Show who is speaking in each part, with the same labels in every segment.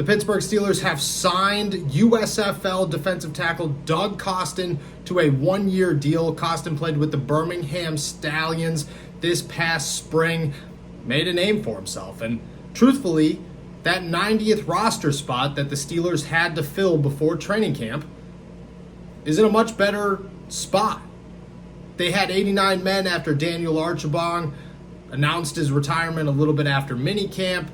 Speaker 1: The Pittsburgh Steelers have signed USFL defensive tackle Doug Costin to a one-year deal. Costin played with the Birmingham Stallions this past spring, made a name for himself, and truthfully, that 90th roster spot that the Steelers had to fill before training camp is in a much better spot. They had 89 men after Daniel Archibong announced his retirement a little bit after minicamp.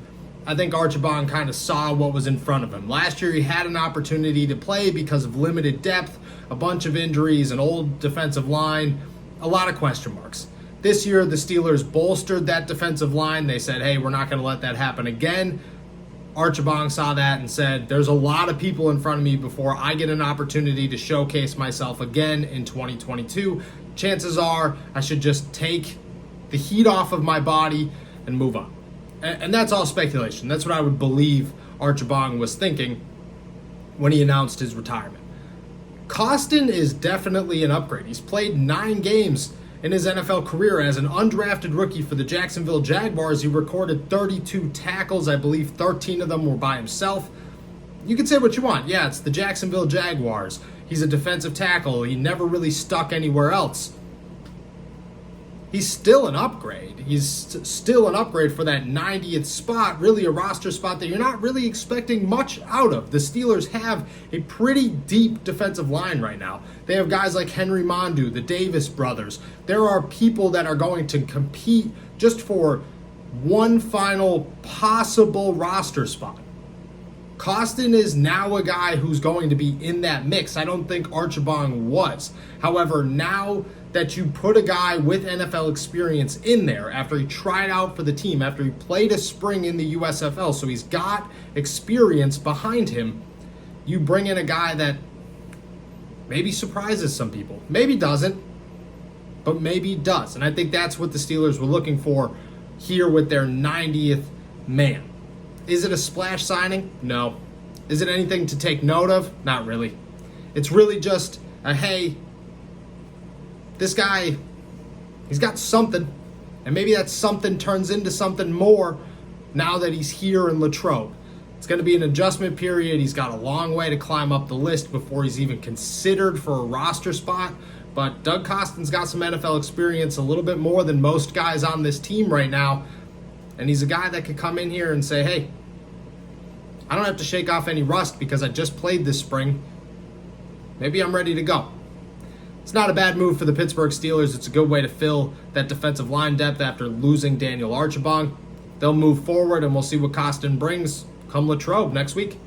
Speaker 1: I think Archibong kind of saw what was in front of him. Last year he had an opportunity to play because of limited depth, a bunch of injuries, an old defensive line, a lot of question marks. This year the Steelers bolstered that defensive line. They said, hey, we're not going to let that happen again. Archibong saw that and said, there's a lot of people in front of me before I get an opportunity to showcase myself again in 2022. Chances are I should just take the heat off of my body and move on. And that's all speculation. That's what I would believe Archibong was thinking when he announced his retirement. Costin is definitely an upgrade. He's played 9 games in his NFL career as an undrafted rookie for the Jacksonville Jaguars. He recorded 32 tackles. I believe 13 of them were by himself. You can say what you want. Yeah, it's the Jacksonville Jaguars. He's a defensive tackle. He never really stuck anywhere else. He's still an upgrade. He's still an upgrade for that 90th spot, really a roster spot that you're not really expecting much out of. The Steelers have a pretty deep defensive line right now. They have guys like Henry Mondu, the Davis brothers. There are people that are going to compete just for one final possible roster spot. Costin is now a guy who's going to be in that mix. I don't think Archibong was. However, now that you put a guy with NFL experience in there after he tried out for the team, after he played a spring in the USFL, so he's got experience behind him, you bring in a guy that maybe surprises some people. Maybe doesn't, but maybe does. And I think that's what the Steelers were looking for here with their 90th man. Is it a splash signing? No. Is it anything to take note of? Not really. It's really just a, hey, this guy, he's got something, and maybe that something turns into something more now that he's here in Latrobe. It's going to be an adjustment period. He's got a long way to climb up the list before he's even considered for a roster spot, but Doug Costin's got some NFL experience, a little bit more than most guys on this team right now, and he's a guy that could come in here and say, hey, I don't have to shake off any rust because I just played this spring. Maybe I'm ready to go. It's not a bad move for the Pittsburgh Steelers. It's a good way to fill that defensive line depth after losing Daniel Archibong. They'll move forward, and we'll see what Costin brings come Latrobe next week.